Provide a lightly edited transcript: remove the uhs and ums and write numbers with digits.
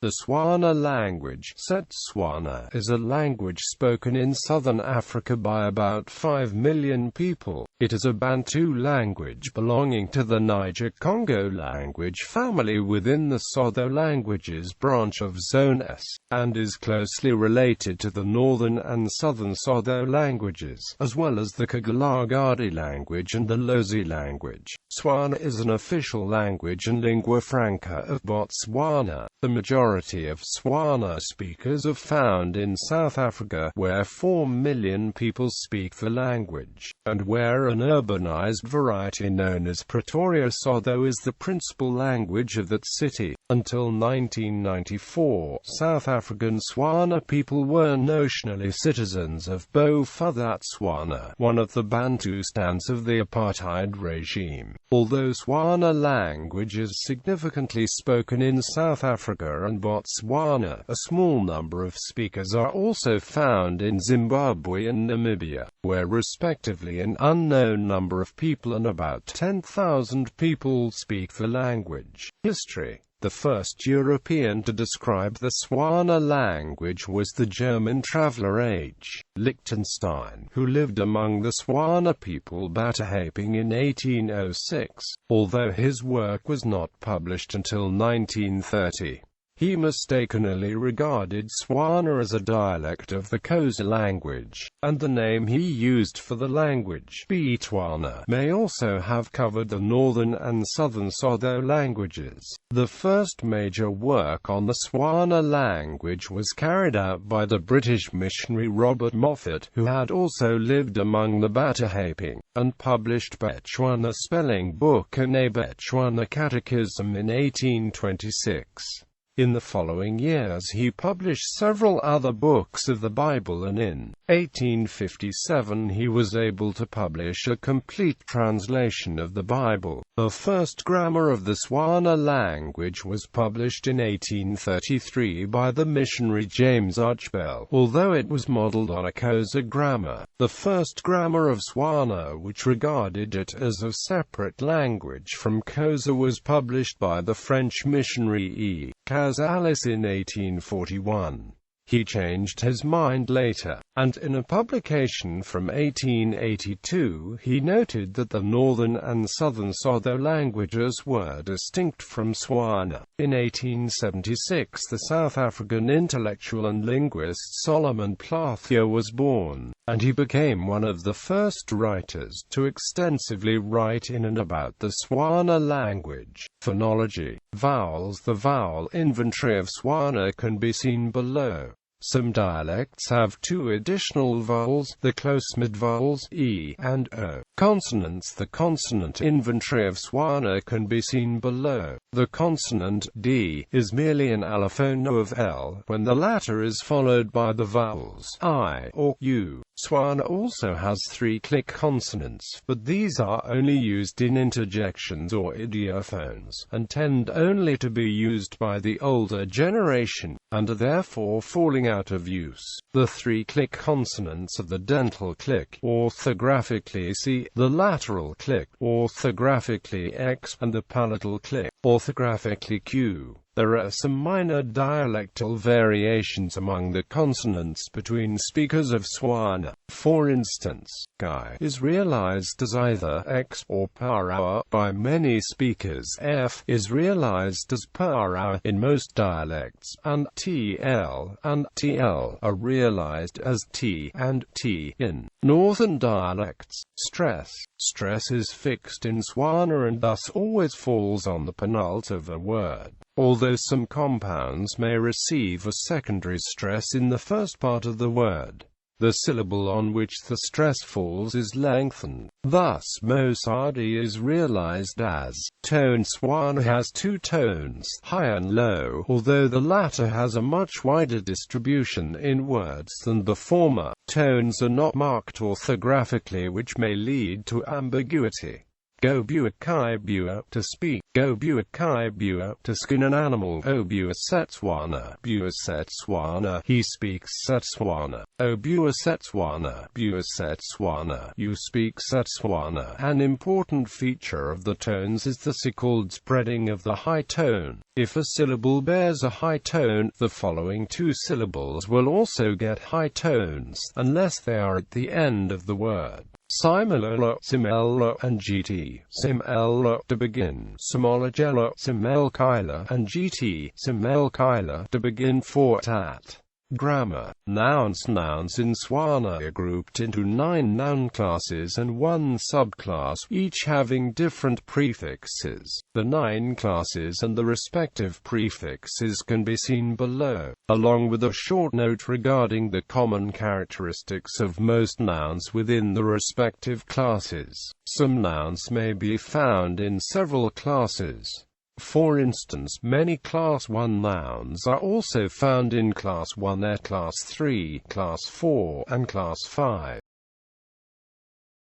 The Tswana language, Setswana, is a language spoken in southern Africa by about 5 million people. It is a Bantu language belonging to the Niger-Congo language family within the Sotho languages branch of Zone S, and is closely related to the Northern and Southern Sotho languages, as well as the Kgalagadi language and the Lozi language. Tswana is an official language and lingua franca of Botswana. The majority of Tswana speakers are found in South Africa, where 4 million people speak the language, and where an urbanized variety known as Pretoria Sotho is the principal language of that city. Until 1994, South African Tswana people were notionally citizens of people.Tswana, one of the Bantu stands of the apartheid regime. Although Tswana language is significantly spoken in South Africa and Botswana, a small number of speakers are also found in Zimbabwe and Namibia, where respectively an unknown number of people and about 10,000 people speak the language. History. The first European to describe the Tswana language was the German traveller H. Liechtenstein, who lived among the Tswana people Batahaping in 1806, although his work was not published until 1930. He mistakenly regarded Tswana as a dialect of the Xhosa language, and the name he used for the language, Tswana, may also have covered the Northern and Southern Sotho languages. The first major work on the Tswana language was carried out by the British missionary Robert Moffat, who had also lived among the Batahaping, and published Botswana Spelling Book and a Botswana Catechism in 1826. In the following years he published several other books of the Bible, and in 1857 he was able to publish a complete translation of the Bible. The first grammar of the Tswana language was published in 1833 by the missionary James Archbell, although it was modelled on a Xhosa grammar. The first grammar of Tswana, which regarded it as a separate language from Xhosa, was published by the French missionary E. Casalis in 1841. He changed his mind later, and in a publication from 1882 he noted that the Northern and Southern Sotho languages were distinct from Tswana. In 1876 the South African intellectual and linguist Solomon Plaatje was born, and he became one of the first writers to extensively write in and about the Tswana language. Phonology Vowels. The vowel inventory of Tswana can be seen below. Some dialects have two additional vowels, the close mid-vowels E and O. Consonants. The consonant inventory of Tswana can be seen below. The consonant D is merely an allophone of L when the latter is followed by the vowels I or U. Tswana also has 3 click consonants, but these are only used in interjections or idiophones, and tend only to be used by the older generation, and are therefore falling out of use. The 3 click consonants are the dental click, orthographically C, the lateral click, orthographically X, and the palatal click, orthographically Q. There are some minor dialectal variations among the consonants between speakers of Tswana. For instance, Guy is realized as either X or Parawa by many speakers. F is realized as Parawa in most dialects, and TL and TL are realized as T and T in Northern dialects. Stress is fixed in Tswana and thus always falls on the penult of a word, although some compounds may receive a secondary stress in the first part of the word. The syllable on which the stress falls is lengthened. Thus, Mosadi is realized as tone. Tswana has 2 tones, high and low, although the latter has a much wider distribution in words than the former. Tones are not marked orthographically, which may lead to ambiguity. Go bua kai bua, to speak. Go bua kai bua, to skin an animal. O bua Setswana, he speaks Setswana. O bua Setswana, you speak Setswana. An important feature of the tones is the so-called spreading of the high tone. If a syllable bears a high tone, the following two syllables will also get high tones, unless they are at the end of the word. Simela, Simela, and GT, Simela, to begin. Simolagela, Simelkaila, and GT, Simelkaila, to begin. For tat. Grammar. Nouns in Tswana are grouped into 9 noun classes and 1 subclass, each having different prefixes. The 9 classes and the respective prefixes can be seen below, along with a short note regarding the common characteristics of most nouns within the respective classes. Some nouns may be found in several classes. For instance, many Class 1 nouns are also found in Class 1A, Class 3, Class 4, and Class 5.